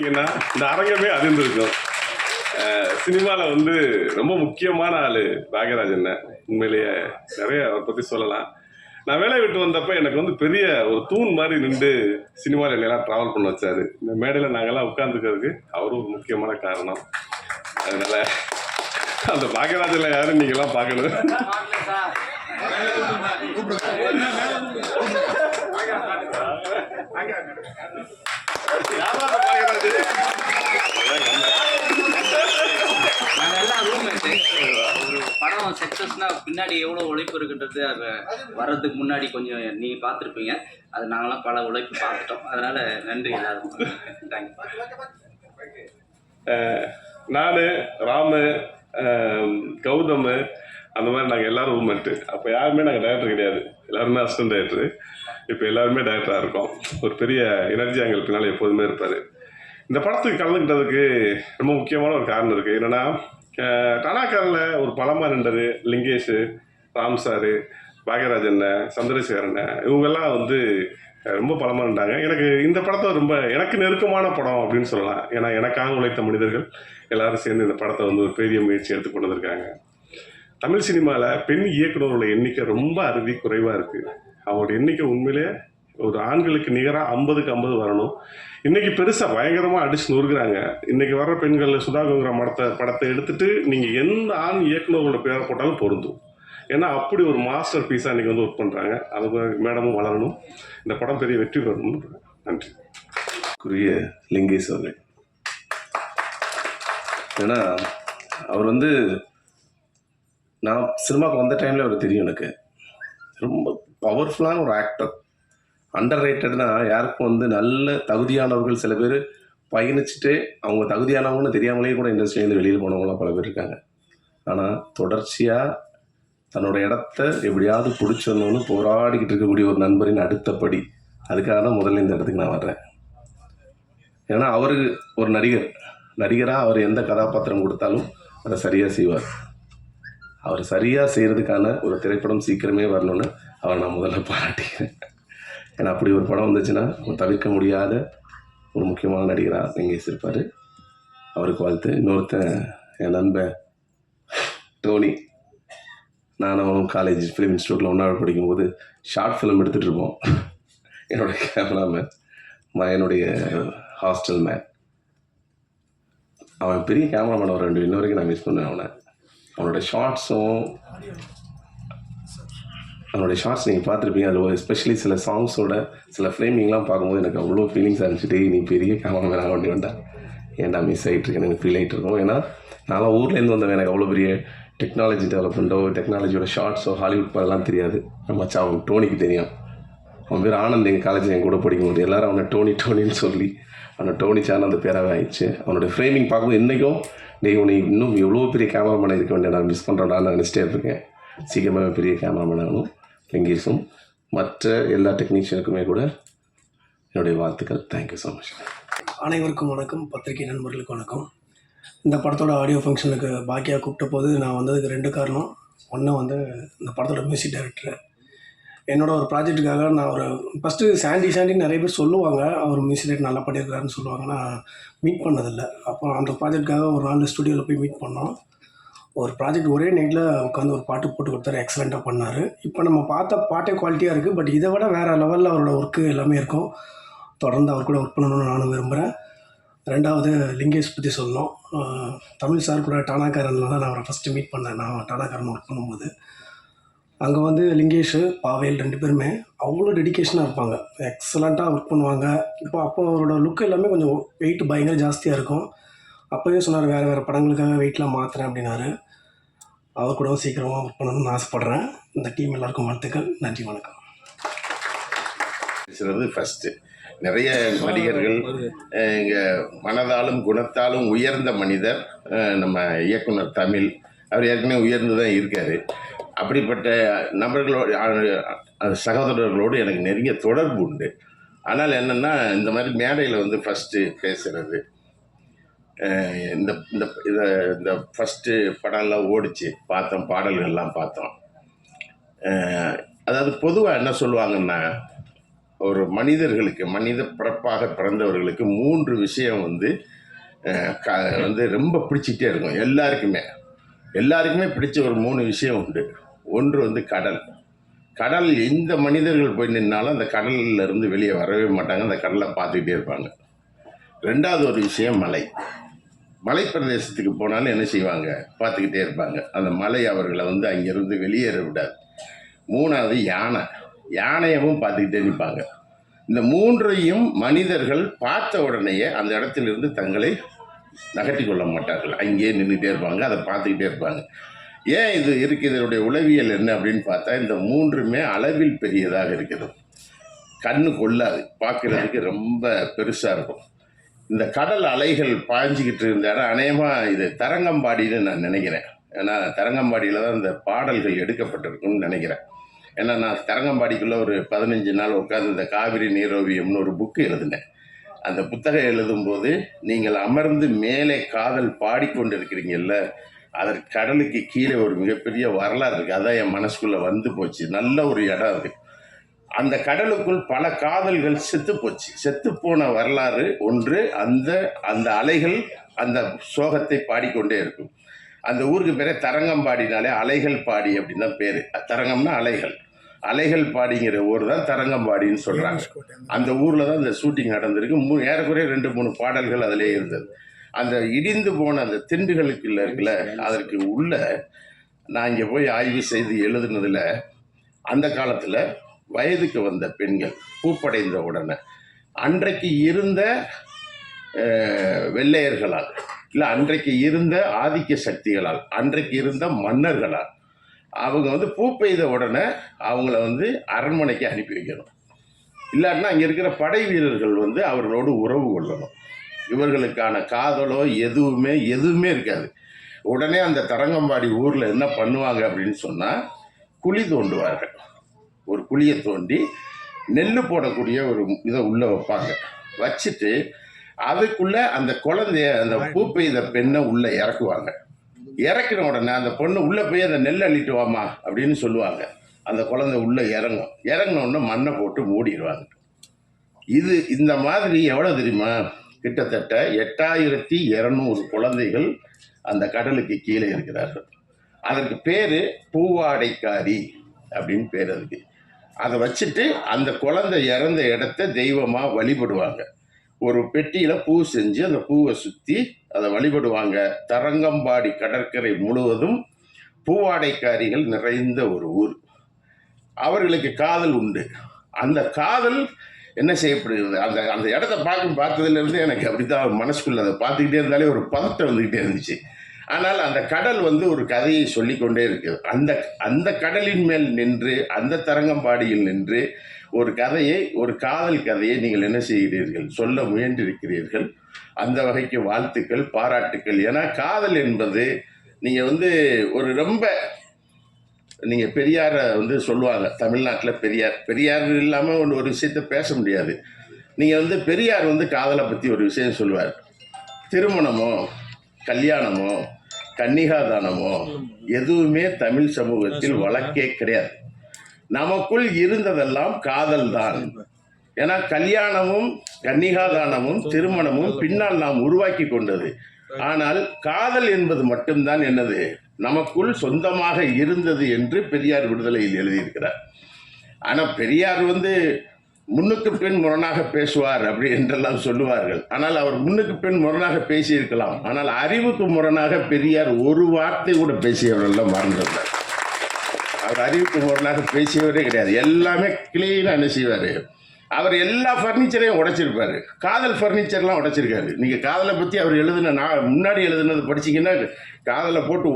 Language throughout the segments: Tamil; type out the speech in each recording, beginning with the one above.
பார்த்தீங்கன்னா இந்த அரங்கமே அதிர்ந்திருக்கும். சினிமாவில் வந்து ரொம்ப முக்கியமான ஆள் பாக்யராஜன். உண்மையிலேயே நிறைய அவரை பற்றி சொல்லலாம். நான் வேலையை விட்டு வந்தப்போ எனக்கு வந்து பெரிய ஒரு தூண் மாதிரி நின்று சினிமாவில் என்னெல்லாம் ட்ராவல் பண்ண வச்சாரு. இந்த மேடையில் நாங்கள்லாம் உட்காந்துக்கிறதுக்கு அவரும் ஒரு முக்கியமான காரணம். அதனால அந்த பாக்யராஜன்ல யாரும் நீங்கள்லாம் பார்க்கணும். ஒரு படம் சக்சஸ்னா பின்னாடி எவ்வளோ உழைப்பு இருக்குன்றது அது வர்றதுக்கு முன்னாடி கொஞ்சம் நீங்கள் பார்த்துருப்பீங்க. அது நாங்களாம் பல உழைப்பு பார்த்துட்டோம். அதனால நன்றி எல்லாருக்கும். தேங்க்யூ. நான் ராமு, கௌதம், அந்த மாதிரி நாங்கள் எல்லோரும் ரூம்மேட்டு. அப்போ யாருமே நாங்கள் டைரக்டர் கிடையாது, எல்லாருமே அசிஸ்டன்ட் டைரக்டரு. இப்போ எல்லாருமே டைரக்டராக இருக்கோம். ஒரு பெரிய எனர்ஜி எங்களுக்கு பின்னால் எப்போதுமே இருப்பார். இந்த படத்துக்கு கலந்துக்கிட்டதுக்கு ரொம்ப முக்கியமான ஒரு காரணம் இருக்குது. என்னென்னா, டானாக்காரில் ஒரு பலமாக நின்றது லிங்கேஷ், ராம் சார், பாக்யராஜன், சந்திரசேகரன், இவங்கெல்லாம் வந்து ரொம்ப பலமாக நின்றாங்க. எனக்கு இந்த படத்தை ரொம்ப எனக்கு நெருக்கமான படம் அப்படின்னு சொல்லலாம். ஏன்னா எனக்காக உழைத்த மனிதர்கள் எல்லோரும் சேர்ந்து இந்த படத்தை வந்து ஒரு பெரிய முயற்சி எடுத்து கொண்டு வந்திருக்காங்க. தமிழ் சினிமாவில் பெண் இயக்குநர்களோட எண்ணிக்கை ரொம்ப அறுதி குறைவாக இருக்குது. அவங்களோட எண்ணிக்கை உண்மையிலே ஒரு ஆண்களுக்கு நிகராக 50க்கு 50 வரணும். இன்றைக்கி பெருசாக பயங்கரமாக அடிச்சு நொறுக்குறாங்க. இன்றைக்கி வர்ற பெண்கள் சுதாகங்கிற படத்தை எடுத்துகிட்டு நீங்கள் எந்த ஆண் இயக்குநர்களோட பேரை போட்டாலும் பொருந்தும். ஏன்னா அப்படி ஒரு மாஸ்டர் பீஸாக இன்றைக்கி வந்து ஒர்க் பண்ணுறாங்க. அது மேடமும் வளரணும், இந்த படம் பெரிய வெற்றி பெறணும். நன்றி. குறிய லிங்கேஷ் அவர்கள். ஏன்னா அவர் வந்து நான் சினிமாவுக்கு வந்த டைமில் அவர் தெரியும் எனக்கு. ரொம்ப பவர்ஃபுல்லான ஒரு ஆக்டர். அண்டர் ரேட்டட்னா யாருக்கும் வந்து நல்ல தகுதியானவர்கள் சில பேர் பயணிச்சுட்டு அவங்க தகுதியானவங்கன்னு தெரியாமலேயே கூட இண்டஸ்ட்ரியிலேருந்து வெளியில் போனவங்களாம் பல பேர் இருக்காங்க. ஆனால் தொடர்ச்சியாக தன்னோட இடத்த எப்படியாவது பிடிச்சிடணும்னு போராடிக்கிட்டு இருக்கக்கூடிய ஒரு நண்பரின் அடுத்தபடி. அதுக்காக தான் முதல்ல இந்த இடத்துக்கு நான் வர்றேன். ஏன்னா அவர் ஒரு நடிகராக அவர் எந்த கதாபாத்திரம் கொடுத்தாலும் அதை சரியாக செய்வார். அவர் சரியாக செய்கிறதுக்கான ஒரு திரைப்படம் சீக்கிரமே வரணும்னு அவரை நான் முதல்ல பாராட்டிக்கிறேன். ஏன்னா அப்படி ஒரு படம் வந்துச்சுன்னா தவிர்க்க முடியாத ஒரு முக்கியமான நடிகராக லிங்கேஷ் இருப்பார். அவருக்கு வாழ்த்து. இன்னொருத்தன் என் நண்பன் டோனி. நான் அவனும் காலேஜ் ஃபிலிம் இன்ஸ்டியூட்டில் ஒன்றாவது படிக்கும்போது ஷார்ட் ஃபிலிம் எடுத்துகிட்டு இருப்போம். என்னுடைய கேமராமேன், என்னுடைய ஹாஸ்டல் மேன். அவன் பெரிய கேமராமேன். அவர் இன்ன வரைக்கும் நான் மிஸ் பண்ணுவேன் அவனோட ஷார்ட்ஸ் நீங்கள் பார்த்துருப்பீங்க. அதில் எஸ்பெஷலி சில சாங்ஸோட சில ஃப்ரேமிங்லாம் பார்க்கும்போது எனக்கு அவ்வளோ ஃபீலிங்ஸ் இருந்துச்சுட்டு நீ பெரிய கேமராமேன் ஆக வேண்டி வேண்டாம், ஏன்டா மிஸ் ஆகிட்டுருக்கு எனக்கு ஃபீல் ஆகிட்டு இருக்கோம். ஏன்னா நான்லாம் ஊர்லேருந்து வந்தவன். எனக்கு அவ்வளோ பெரிய டெக்னாலஜி டெவலப்மெண்ட்டோ டெக்னாலஜியோட ஷார்ட்ஸோ ஹாலிவுட் படம்லாம் தெரியாது. மச்சான் அவன் டோனிக்கு தெரியும். அவன் பேர் ஆனந்த். எங்கள் காலேஜில் என் கூட படிக்கும்போது எல்லோரும் அவனை டோனின்னு சொல்லி அவனை டோனி சேனல் அந்த பேராகவே ஆயிடுச்சு. அவனோட ஃப்ரேமிங் பார்க்கும்போது இன்றைக்கும் உன்னை இன்னும் எவ்வளோ பெரிய கேமராமேன் இருக்க வேண்டிய நான் மிஸ் பண்ணுறேன் நினச்சிட்டே இருக்கேன். சீக்கிரமாக பெரிய கேமராமேன் ஆகணும். லிங்கேஷும் மற்ற எல்லா டெக்னீஷியனுக்குமே கூட என்னுடைய வாழ்த்துக்கள். Thank you so much. அனைவருக்கும் வணக்கம். பத்திரிகை நண்பர்களுக்கு வணக்கம். இந்த படத்தோட ஆடியோ ஃபங்க்ஷனுக்கு பாக்கியா கூப்பிட்ட போது நான் வந்ததுக்கு 2 காரணம். ஒன்று வந்து இந்த படத்தோட மியூசிக் டைரக்டர். என்னோட ஒரு ப்ராஜெக்ட்டுக்காக நான் ஒரு ஃபஸ்ட்டு சாண்டி நிறைய பேர் சொல்லுவாங்க, அவர் மியூசிக் டைரக்டர் நல்லா பண்ணியிருக்காருன்னு சொல்லுவாங்க. நான் மீட் பண்ணதில்லை. அப்போ அந்த ப்ராஜெக்ட்டுக்காக ஒரு நாள் ஸ்டுடியோவில் போய் மீட் பண்ணோம். ஒரு ப்ராஜெக்ட் ஒரே நைட்டில் உட்காந்து ஒரு பாட்டு போட்டு கொடுத்தாரு. எக்ஸலண்ட்டாக பண்ணார். இப்போ நம்ம பார்த்த பாட்டே குவாலிட்டியாக இருக்குது. பட் இதை விட வேறு லெவலில் அவரோட ஒர்க்கு எல்லாமே இருக்கும். தொடர்ந்து அவர் கூட ஒர்க் பண்ணணும்னு நானும் விரும்புகிறேன். 2வது லிங்கேஷ் பற்றி சொல்லணும். தமிழ் சார் கூட டானாக்காரனில் தான் நான் அவரை ஃபஸ்ட்டு மீட் பண்ணேன். நான் டானாக்காரன் ஒர்க் பண்ணும்போது அங்கே வந்து லிங்கேஷ், பாவேல் 2 பேருமே அவ்வளோ டெடிக்கேஷனாக இருப்பாங்க. எக்ஸலண்ட்டாக ஒர்க் பண்ணுவாங்க. அப்போ அவரோட லுக் எல்லாமே கொஞ்சம் வெயிட் பயங்கர ஜாஸ்தியாக இருக்கும். அப்போவே சொன்னார் வேறு படங்களுக்காக வெயிட்லாம் மாற்றுறேன் அப்படின்னாரு. அவர் கூட சீக்கிரமாக ஒர்க் பண்ணணும்னு ஆசைப்பட்றேன். இந்த டீம் எல்லாருக்கும் வாழ்த்துக்கள். நன்றி, வணக்கம். ஃபஸ்ட்டு நிறைய நடிகர்கள் இங்கே மனதாலும் குணத்தாலும் உயர்ந்த மனிதர் நம்ம இயக்குனர் தமிழ். அவர் ஏற்கனவே உயர்ந்து தான் இருக்கார். அப்படிப்பட்ட நபர்களோடு சகோதரர்களோடு எனக்கு நெருங்கிய தொடர்பு உண்டு. ஆனால் என்னென்னா இந்த மாதிரி மேடையில் வந்து ஃபஸ்ட்டு பேசுகிறது, இந்த இந்த இதை இந்த ஃபஸ்ட்டு படம்லாம் ஓடிச்சு பார்த்தோம், பாடல்கள்லாம் பார்த்தோம். அதாவது பொதுவாக என்ன சொல்லுவாங்கன்னா, ஒரு மனிதர்களுக்கு மனித பிறப்பாக பிறந்தவர்களுக்கு 3 விஷயம் வந்து வந்து ரொம்ப பிடிச்சிட்டே இருக்கும். எல்லாருக்குமே பிடிச்ச ஒரு 3 விஷயம் உண்டு. ஒன்று வந்து கடல். கடல் எந்த மனிதர்கள் போய் நின்னாலும் அந்த கடல்ல இருந்து வெளியே வரவே மாட்டாங்க. அந்த கடலை பார்த்துக்கிட்டே இருப்பாங்க. 2வது ஒரு விஷயம் மலை. மலை பிரதேசத்துக்கு போனாலும் என்ன செய்வாங்க, பார்த்துக்கிட்டே இருப்பாங்க. அந்த மலை அவர்களை வந்து அங்கேருந்து வெளியேற விடாது. 3வது யானையவும் பார்த்துக்கிட்டே நிற்பாங்க. இந்த 3ஐயும் மனிதர்கள் பார்த்த உடனேயே அந்த இடத்திலிருந்து தங்களை நகர்த்தி கொள்ள மாட்டார்கள். அங்கேயே நின்றுட்டே இருப்பாங்க, அதை பார்த்துக்கிட்டே இருப்பாங்க. ஏன் இது இருக்குது, இதனுடைய உளவியல் என்ன அப்படின்னு பார்த்தா, இந்த 3மே அளவில் பெரியதாக இருக்கிறது. கண்ணு கொள்ளாது, பார்க்கறதுக்கு ரொம்ப பெருசாக இருக்கும். இந்த கடல் அலைகள் பாய்ஞ்சிக்கிட்டு இருந்த இடம் அநேகமாக இது தரங்கம்பாடின்னு நான் நினைக்கிறேன். ஏன்னா தரங்கம்பாடியில் தான் இந்த பாடல்கள் எடுக்கப்பட்டிருக்குன்னு நினைக்கிறேன். ஏன்னா நான் தரங்கம்பாடிக்குள்ளே ஒரு 15 நாள் உட்காந்து இந்த காவிரி நீரோவியம்னு ஒரு புக்கு எழுதினேன். அந்த புத்தகம் எழுதும்போது நீங்கள் அமர்ந்து மேலே காதல் பாடிக்கொண்டிருக்கிறீங்கல்ல, அதற்கு கடலுக்கு கீழே ஒரு மிகப்பெரிய வரலாறு இருக்குது. அதான் என் மனசுக்குள்ளே வந்து போச்சு. நல்ல ஒரு இடம் அது. அந்த கடலுக்குள் பல காதல்கள் செத்துப்போன வரலாறு ஒன்று. அந்த அலைகள் அந்த சோகத்தை பாடிக்கொண்டே இருக்கும். அந்த ஊருக்கு பேரே தரங்கம்பாடினாலே அலைகள் பாடி அப்படின்னு தான் பேர். தரங்கம்னா அலைகள் பாடிங்கிற ஊர் தான் தரங்கம்பாடின்னு சொல்கிறாங்க. அந்த ஊரில் தான் இந்த ஷூட்டிங் நடந்திருக்கு. ஏறக்குறைய 2-3 பாடல்கள் அதிலே இருந்தது. அந்த இடிந்து போன அந்த திண்டுகளுக்குள்ள இருக்குல்ல, அதற்கு உள்ள நான் இங்கே போய் ஆய்வு செய்து எழுதுனதில், அந்த காலத்தில் வயதுக்கு வந்த பெண்கள் பூப்படைந்த உடனே அன்றைக்கு இருந்த வெள்ளையர்களால், இல்லை அன்றைக்கு இருந்த ஆதிக்க சக்திகளால், அன்றைக்கு இருந்த மன்னர்களால் அவங்க வந்து பூ பெய்த உடனே அவங்கள வந்து அரண்மனைக்கு அனுப்பி வைக்கணும். இல்லாட்டினா அங்கே இருக்கிற படை வீரர்கள் வந்து அவர்களோடு உறவு கொள்ளணும். இவர்களுக்கான காதலோ எதுவுமே இருக்காது. உடனே அந்த தரங்கம்பாடி ஊரில் என்ன பண்ணுவாங்க அப்படின்னு சொன்னால், குழி தோண்டுவார்கள். ஒரு குழியை தோண்டி நெல் போடக்கூடிய ஒரு இதை உள்ளே வைப்பாங்க. வச்சுட்டு அதுக்குள்ளே அந்த குழந்தைய, அந்த பூ பெய்த பெண்ணை உள்ளே இறக்குவாங்க. இறக்கின உடனே அந்த பொண்ணு உள்ளே போய் அந்த நெல் அள்ளிட்டு வாமா அப்படின்னு சொல்லுவாங்க. அந்த குழந்தை உள்ளே இறங்கின உடனே மண்ணை போட்டு மூடிடுவாங்க. இந்த மாதிரி எவ்வளோ தெரியுமா, கிட்டத்தட்ட 8200 குழந்தைகள் அந்த கடலுக்கு கீழே இருக்கிறார்கள். அதற்கு பேர் பூவாடைக்காரி அப்படின்னு பேர் அதுக்கு. அதை வச்சுட்டு அந்த குழந்தை இறந்த இடத்த தெய்வமாக வழிபடுவாங்க. ஒரு பெட்டியில் பூ செஞ்சு அந்த பூவை சுற்றி அதை வழிபடுவாங்க. தரங்கம்பாடி கடற்கரை முழுவதும் பூவாடைக்காரிகள் நிறைந்த ஒரு ஊர். அவர்களுக்கு காதல் உண்டு. அந்த காதல் என்ன செய்யப்படுகிறது, அந்த இடத்த பார்த்ததுலேருந்து எனக்கு அப்படி தான் மனசுக்குள்ள அதை பார்த்துக்கிட்டே இருந்தாலே ஒரு பதட்டம் வந்துக்கிட்டே இருந்துச்சு. ஆனால் அந்த கடல் வந்து ஒரு கதையை சொல்லிக்கொண்டே இருக்குது. அந்த கடலின் மேல் நின்று, அந்த தரங்கம்பாடியில் நின்று ஒரு காதல் கதையை நீங்கள் என்ன செய்கிறீர்கள், சொல்ல முயன்றிருக்கிறீர்கள். அந்த வகைக்கு வாழ்த்துக்கள், பாராட்டுக்கள். ஏன்னா காதல் என்பது நீங்கள் வந்து ஒரு ரொம்ப நீங்கள் பெரியாரை வந்து சொல்லுவாங்க தமிழ்நாட்டில். பெரியார் இல்லாமல் ஒரு விஷயத்தை பேச முடியாது. நீங்கள் வந்து பெரியார் வந்து காதலை பற்றி ஒரு விஷயம் சொல்லுவார். திருமணமோ கல்யாணமோ கன்னிகாதானமோ எதுவுமே தமிழ் சமூகத்தில் வழக்கே கிடையாது. நமக்குள் இருந்ததெல்லாம் காதல் தான். ஏன்னா கல்யாணமும் கன்னிகாதானமும் திருமணமும் பின்னால் நாம் உருவாக்கி கொண்டது. ஆனால் காதல் என்பது மட்டும்தான் என்னது, நமக்குள் சொந்தமாக இருந்தது என்று பெரியார் விடுதலையில் எழுதியிருக்கிறார். ஆனால் பெரியார் வந்து முன்னுக்கு பின் முரணாக பேசுவார் அப்படி என்றெல்லாம் சொல்லுவார்கள். ஆனால் அவர் முன்னுக்கு பின் முரணாக பேசியிருக்கலாம். ஆனால் அறிவுக்கு முரணாக பெரியார் ஒரு வார்த்தை கூட பேசியவரெல்லாம் மறந்துள்ளார். அவர் அறிவுக்கு முரணாக பேசியவரே கிடையாது. எல்லாமே கிளீனாக என்ன செய்வார், அவர் எல்லா ஃபர்னிச்சரையும் உடைச்சிருப்பார். காதல் ஃபர்னிச்சர்லாம் உடைச்சிருக்காரு. நீங்கள் காதலை பற்றி அவர் முன்னாடி எழுதுனது படிச்சிங்கன்னா காதலை போட்டு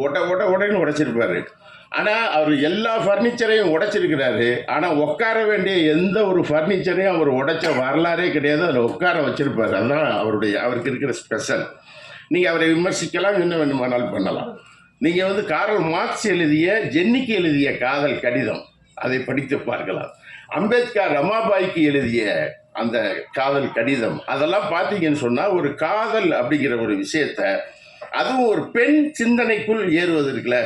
உடனே உடைச்சிருப்பார். ஆனால் அவர் எல்லா ஃபர்னிச்சரையும் உடைச்சிருக்கிறாரு. ஆனால் உட்கார வேண்டிய எந்த ஒரு ஃபர்னிச்சரையும் அவர் உடைச்ச வரலாறே கிடையாது. அதில் உட்கார வச்சிருப்பார். அதுதான் அவருக்கு இருக்கிற ஸ்பெஷல். நீங்கள் அவரை விமர்சிக்கலாம், என்ன வேண்டுமானாலும் பண்ணலாம். நீங்கள் வந்து கார்ல் மார்க்ஸ் எழுதிய, ஜென்னிக்கு எழுதிய காதல் கடிதம், அதை படித்து பார்க்கலாம். அம்பேத்கர் ரமாபாய்க்கு எழுதிய அந்த காதல் கடிதம், அதெல்லாம் பார்த்தீங்கன்னு சொன்னால் ஒரு காதல் அப்படிங்கிற ஒரு விஷயத்த, அதுவும் ஒரு பெண் சிந்தனைக்குள் ஏறுவது இருக்குல்ல,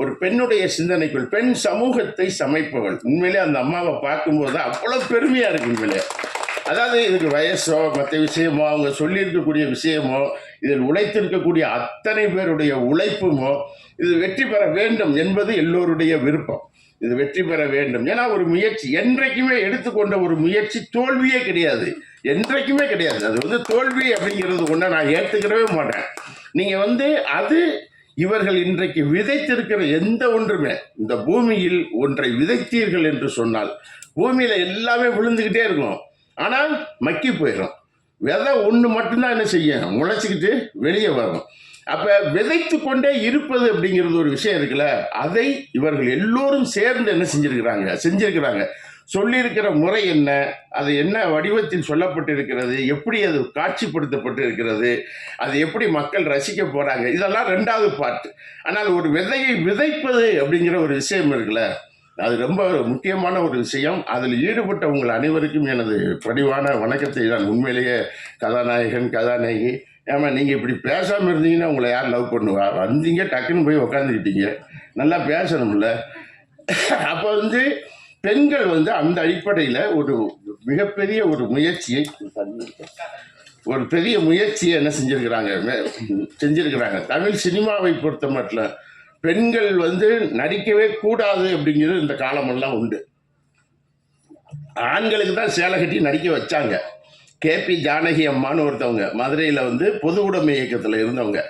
ஒரு பெண்ணுடைய சிந்தனைக்குள் பெண் சமூகத்தை சமைப்பவள். உண்மையிலே அந்த அம்மாவை பார்க்கும்போது அவ்வளோ பெருமையாக இருக்கு உண்மையிலே. அதாவது இதுக்கு வயசோ மற்ற விஷயமோ அவங்க சொல்லியிருக்கக்கூடிய விஷயமோ இதில் உழைத்திருக்கக்கூடிய அத்தனை பேருடைய உழைப்புமோ இது வெற்றி பெற வேண்டும் என்பது எல்லோருடைய விருப்பம். இது வெற்றி பெற வேண்டும். ஏன்னா ஒரு முயற்சி என்றைக்குமே எடுத்துக்கொண்ட ஒரு முயற்சி தோல்வியே கிடையாது, என்றைக்குமே கிடையாது. அது வந்து தோல்வி அப்படிங்கிறது ஒன்றை நான் ஏற்றுக்கிறவே மாட்டேன். நீங்கள் அது இவர்கள் இன்றைக்கு விதைத்திருக்கிற எந்த ஒன்றுமே, இந்த பூமியில் ஒன்றை விதைத்தீர்கள் என்று சொன்னால் பூமியில் எல்லாமே விழுந்துக்கிட்டே இருக்கும், ஆனால் மக்கி போயிடும். விதை ஒன்று மட்டும்தான் என்ன செய்யும், முளைச்சிக்கிட்டு வெளியே வரும். அப்போ விதைத்து கொண்டே இருப்பது அப்படிங்கிறது ஒரு விஷயம் இருக்குல்ல, அதை இவர்கள் எல்லோரும் சேர்ந்து என்ன செஞ்சிருக்கிறாங்க. சொல்லியிருக்கிற முறை என்ன, அது என்ன வடிவத்தில் சொல்லப்பட்டிருக்கிறது, எப்படி அது காட்சிப்படுத்தப்பட்டு இருக்கிறது, அது எப்படி மக்கள் ரசிக்க போகிறாங்க, இதெல்லாம் ரெண்டாவது பார்ட். ஆனால் ஒரு விதையை விதைப்பது அப்படிங்கிற ஒரு விஷயம் இருக்குல்ல, அது ரொம்ப முக்கியமான ஒரு விஷயம். அதில் ஈடுபட்ட உங்கள் அனைவருக்கும் எனது பணிவான வணக்கத்தை நான் உண்மையிலேயே கதாநாயகன் கதாநாயகி. ஏமா நீங்கள் இப்படி பேசாமல் இருந்தீங்கன்னா உங்களை யார் லவ் பண்ணுவா? வந்தீங்க டக்குன்னு போய் உக்காந்துக்கிட்டீங்க, நல்லா பேசணும்ல. அப்போ பெண்கள் அந்த அடிப்படையில் ஒரு மிகப்பெரிய ஒரு முயற்சியை என்ன செஞ்சிருக்கிறாங்க. தமிழ் சினிமாவை பொறுத்த மட்டும் பெண்கள் நடிக்கவே கூடாது அப்படிங்கிறது இந்த காலமெல்லாம் உண்டு. ஆண்களுக்கு தான் சேலை கட்டி நடிக்க வச்சாங்க. கேபி ஜானகி அம்மான்னு ஒருத்தவங்க மதுரையில் பொது உடைமை இயக்கத்தில் இருந்தவங்க,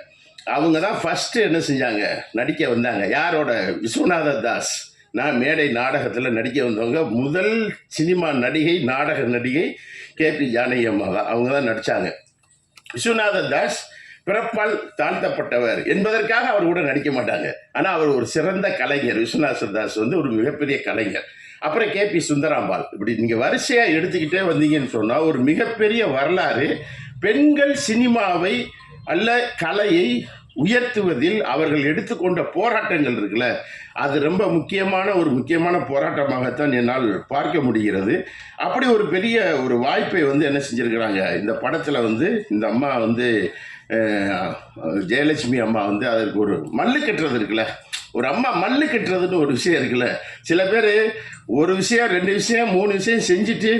அவங்க தான் ஃபஸ்ட்டு என்ன செஞ்சாங்க, நடிக்க வந்தாங்க. யாரோட? விஸ்வநாத தாஸ் மேடை நாடகத்தில் நடிக்க வந்தவங்க. முதல் சினிமா நடிகை, நாடக நடிகை கேபி ஜானகி அம்மா தான். அவங்க தான் நடித்தாங்க. விஸ்வநாத தாஸ் பிறப்பால் தாழ்த்தப்பட்டவர் என்பதற்காக அவர் கூட நடிக்க மாட்டாங்க. ஆனால் அவர் ஒரு சிறந்த கலைஞர். விஸ்வநாத தாஸ் ஒரு மிகப்பெரிய கலைஞர். அப்புறம் கேபி சுந்தராம்பாள். இப்படி நீங்கள் வரிசையாக எடுத்துக்கிட்டே வந்தீங்கன்னு சொன்னால் ஒரு மிகப்பெரிய வரலாறு. பெண்கள் சினிமாவை அல்ல கலையை உயர்த்துவதில் அவர்கள் எடுத்துக்கொண்ட போராட்டங்கள் இருக்குல்ல, அது ரொம்ப முக்கியமான போராட்டமாகத்தான் என்னால் பார்க்க முடிகிறது. அப்படி ஒரு பெரிய ஒரு வாய்ப்பை என்ன செஞ்சுருக்கிறாங்க இந்த படத்தில். இந்த அம்மா ஜெயலட்சுமி அம்மா அதற்கு ஒரு மல்லு கட்டுறது இருக்குல்ல, ஒரு அம்மா மல்லு கட்டுறதுன்னு ஒரு விஷயம் இருக்குல்ல. சில பேர் ஒரு விஷயம் 2 விஷயம் 3 விஷயம் செஞ்சுட்டு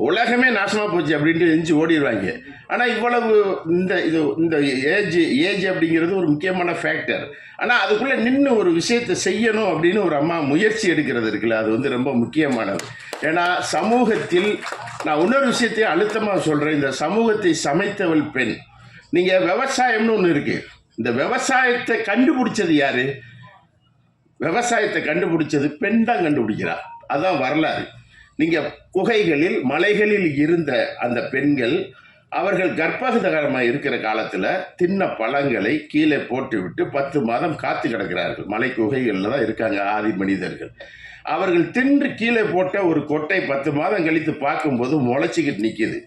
உலகமே நாசமாக போச்சு அப்படின்ட்டு எஞ்சி ஓடிடுவாங்க. ஆனால் இவ்வளவு இந்த ஏஜ் அப்படிங்கிறது ஒரு முக்கியமான ஃபேக்டர். ஆனால் அதுக்குள்ளே நின்று ஒரு விஷயத்தை செய்யணும் அப்படின்னு ஒரு அம்மா முயற்சி எடுக்கிறது இருக்குல்ல, அது ரொம்ப முக்கியமானது. ஏன்னா சமூகத்தில் நான் இன்னொரு விஷயத்தையும் அழுத்தமாக சொல்கிறேன், இந்த சமூகத்தை சமைத்தவள் பெண். நீங்கள் விவசாயம்னு ஒன்று இருக்குது, இந்த விவசாயத்தை கண்டுபிடிச்சது யார்? விவசாயத்தை கண்டுபிடிச்சது பெண் தான் கண்டுபிடிக்கிறார். அதுதான் வரலாறு. நீங்கள் குகைகளில் மலைகளில் இருந்த அந்த பெண்கள் அவர்கள் கர்ப்பகாரமாக இருக்கிற காலத்தில் தின்ன பழங்களை கீழே போட்டுவிட்டு 10 மாதம் காத்து கிடக்கிறார்கள். மலை குகைகளில் தான் இருக்காங்க ஆதி மனிதர்கள். அவர்கள் தின்று கீழே போட்ட ஒரு கொட்டை 10 மாதம் கழித்து பார்க்கும்போது முளைச்சிக்கிட்டு நிற்கிது.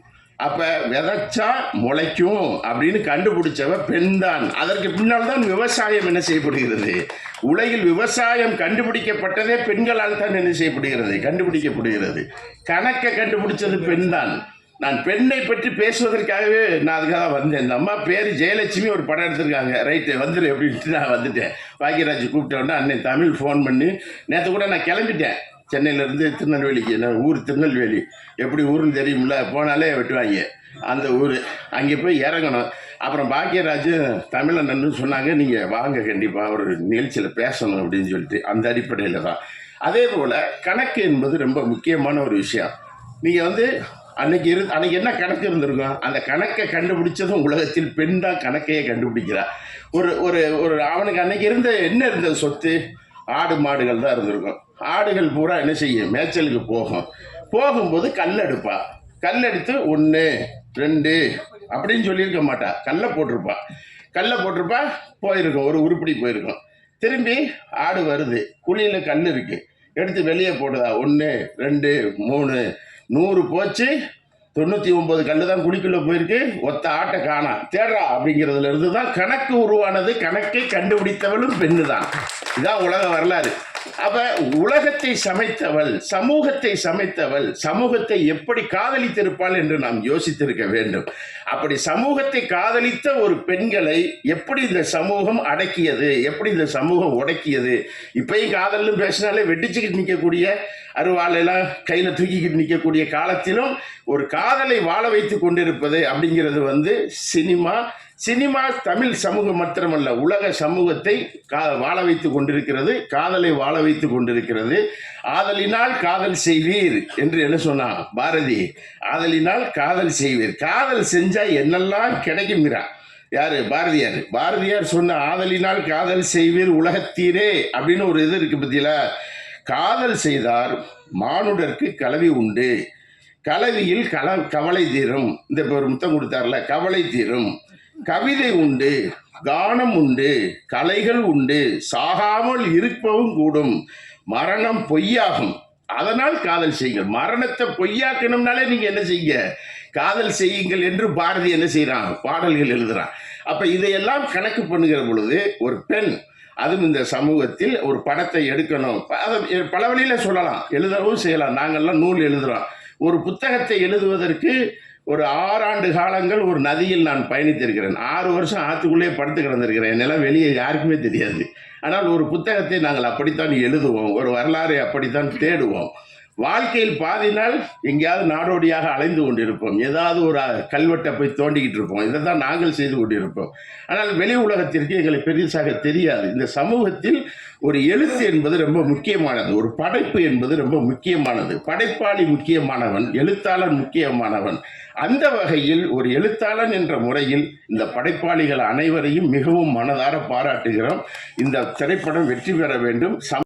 அப்போ விதைச்சா முளைக்கும் அப்படின்னு கண்டுபிடிச்சவ பெண் தான். அதற்கு பின்னால் தான் விவசாயம் என்ன செய்யப்படுகிறது. உலகில் விவசாயம் கண்டுபிடிக்கப்பட்டதே பெண்களால் தான் என்ன செய்யப்படுகிறது, கண்டுபிடிக்கப்படுகிறது. கணக்கை கண்டுபிடிச்சது பெண் தான். நான் பெண்ணை பற்றி பேசுவதற்காகவே நான் அதுக்காக தான் வந்தேன். இந்த அம்மா பேர் ஜெயலட்சுமி, ஒரு படம் எடுத்திருக்காங்க, ரைட்டு வந்துடு அப்படின்ட்டு நான் வந்துட்டேன். பாக்கியராஜ் கூப்பிட்டோன்னா அன்னைக்கு தமிழ் ஃபோன் பண்ணி நேற்று கூட நான் கிளம்பிட்டேன் சென்னையிலேருந்து திருநெல்வேலிக்கு. நான் ஊர் திருநெல்வேலி, எப்படி ஊருன்னு தெரியுமில்ல, போனாலே வெட்டுவாங்க அந்த ஊர். அங்கே போய் இறங்கணும். அப்புறம் பாக்கியராஜ் தமிழன்னு சொன்னாங்க, நீங்கள் வாங்க கண்டிப்பாக ஒரு நிகழ்ச்சியில் பேசணும் அப்படின்னு சொல்லிட்டு, அந்த அடிப்படையில் தான். அதே போல் கணக்கு என்பது ரொம்ப முக்கியமான ஒரு விஷயம். நீங்கள் அன்னைக்கு என்ன கணக்கு இருந்திருக்கும், அந்த கணக்கை கண்டுபிடிச்சதும் உலகத்தில் பெண் தான் கணக்கையே கண்டுபிடிக்கிறார். ஒரு அவனுக்கு அன்னைக்கு இருந்தது சொத்து, ஆடு மாடுகள் தான் இருந்திருக்கும். ஆடுகள் பூரா என்ன செய்யும், மேய்ச்சலுக்கு போகும்போது கல்லெடுப்பா. கல்லெடுத்து 1 2 அப்படின்னு சொல்லியிருக்க மாட்டா, கல்லை போட்டிருப்பா போயிருக்கும், ஒரு உருப்படி போயிருக்கும். திரும்பி ஆடு வருது, குழியில் கல் இருக்கு, எடுத்து வெளியே போடுதா, 1 2 3 100 போச்சு, 99 கல் தான் குழிக்குள்ளே போயிருக்கு, ஒத்த ஆட்டை காணா, தேடுறா அப்படிங்கிறதுல இருந்து தான் கணக்கு உருவானது. கணக்கை கண்டுபிடித்தவளும் பெண்ணு தான். இதுதான் உலக வரலாறு. அப்ப உலகத்தை சமைத்தவள், சமூகத்தை சமைத்தவள், சமூகத்தை எப்படி காதலித்திருப்பாள் என்று நாம் யோசித்திருக்க வேண்டும். அப்படி சமூகத்தை காதலித்த ஒரு பெண்களை எப்படி இந்த சமூகம் அடக்கியது, எப்படி இந்த சமூகம் உடக்கியது. இப்பயும் காதல்னு பேசினாலே வெட்டிச்சுக்கிட்டு நிற்கக்கூடிய, அருவாளெல்லாம் கையில் தூக்கிக்கிட்டு நிற்கக்கூடிய காலத்திலும் ஒரு காதலை வாழ வைத்து கொண்டிருப்பது அப்படிங்கிறது சினிமா தமிழ் சமூகம் மாத்திரமல்ல, உலக சமூகத்தை வாழ வைத்து கொண்டிருக்கிறது, காதலை வாழ வைத்து கொண்டிருக்கிறது. ஆதலினால் காதல் செய்வீர் என்று என்ன சொன்னா பாரதி? ஆதலினால் காதல் செய்வீர். காதல் செஞ்சா என்னெல்லாம் கிடைக்குங்கிறா யாரு? பாரதியார். பாரதியார் சொன்ன ஆதலினால் காதல் செய்வீர் உலகத்தீரே அப்படின்னு ஒரு இது இருக்கு பத்தியில. காதல் செய்தார் மானுடருக்கு கலவி உண்டு, கலவியில் கவலை தீரும். இந்த ஒரு முத்தம் கொடுத்தார்ல, கவலை தீரும். கவிதை உண்டு, கானம் உண்டு, கலைகள் உண்டு, சாகாமல் இருப்பவும் கூடும், மரணம் பொய்யாகும், அதனால் காதல் செய்யுங்கள். மரணத்தை பொய்யாக்கணும்னாலே நீங்க என்ன செய்யுங்க? காதல் செய்யுங்கள் என்று பாரதி என்ன செய்யறான்? பாடல்கள் எழுதுறான். அப்ப இதையெல்லாம் கணக்கு பண்ணுகிற பொழுது ஒரு பெண், அதுவும் இந்த சமூகத்தில் ஒரு படத்தை எடுக்கணும், அதை பல வழியில சொல்லலாம், எழுதவும் செய்யலாம். நாங்கள்லாம் நூல் எழுதுறோம். ஒரு புத்தகத்தை எழுதுவதற்கு ஒரு 6 ஆண்டு காலங்கள் ஒரு நதியில் நான் பயணித்திருக்கிறேன். 6 வருஷம் ஆற்றுக்குள்ளே படுத்து கிடந்திருக்கிறேன். என்னெல்லாம் வெளியே யாருக்குமே தெரியாது. ஆனால் ஒரு புத்தகத்தை நாங்கள் அப்படித்தான் எழுதுவோம், ஒரு வரலாறை அப்படித்தான் தேடுவோம். வாழ்க்கையில் பாதி நாள் எங்கேயாவது நாடோடியாக அலைந்து கொண்டிருப்போம், ஏதாவது ஒரு கல்வெட்டை போய் தோண்டிக்கிட்டு இருப்போம். இதை தான் நாங்கள் செய்து கொண்டிருப்போம். ஆனால் வெளி உலகத்திற்கு எங்களை பெரிசாக தெரியாது. இந்த சமூகத்தில் ஒரு எழுத்து என்பது ரொம்ப முக்கியமானது, ஒரு படைப்பு என்பது ரொம்ப முக்கியமானது. படைப்பாளி முக்கியமானவன், எழுத்தாளன் முக்கியமானவன். அந்த வகையில் ஒரு எழுத்தாளன் என்ற முறையில் இந்த படைப்பாளிகள் அனைவரையும் மிகவும் மனதார பாராட்டுகிறோம். இந்த திரைப்படம் வெற்றி பெற வேண்டும்.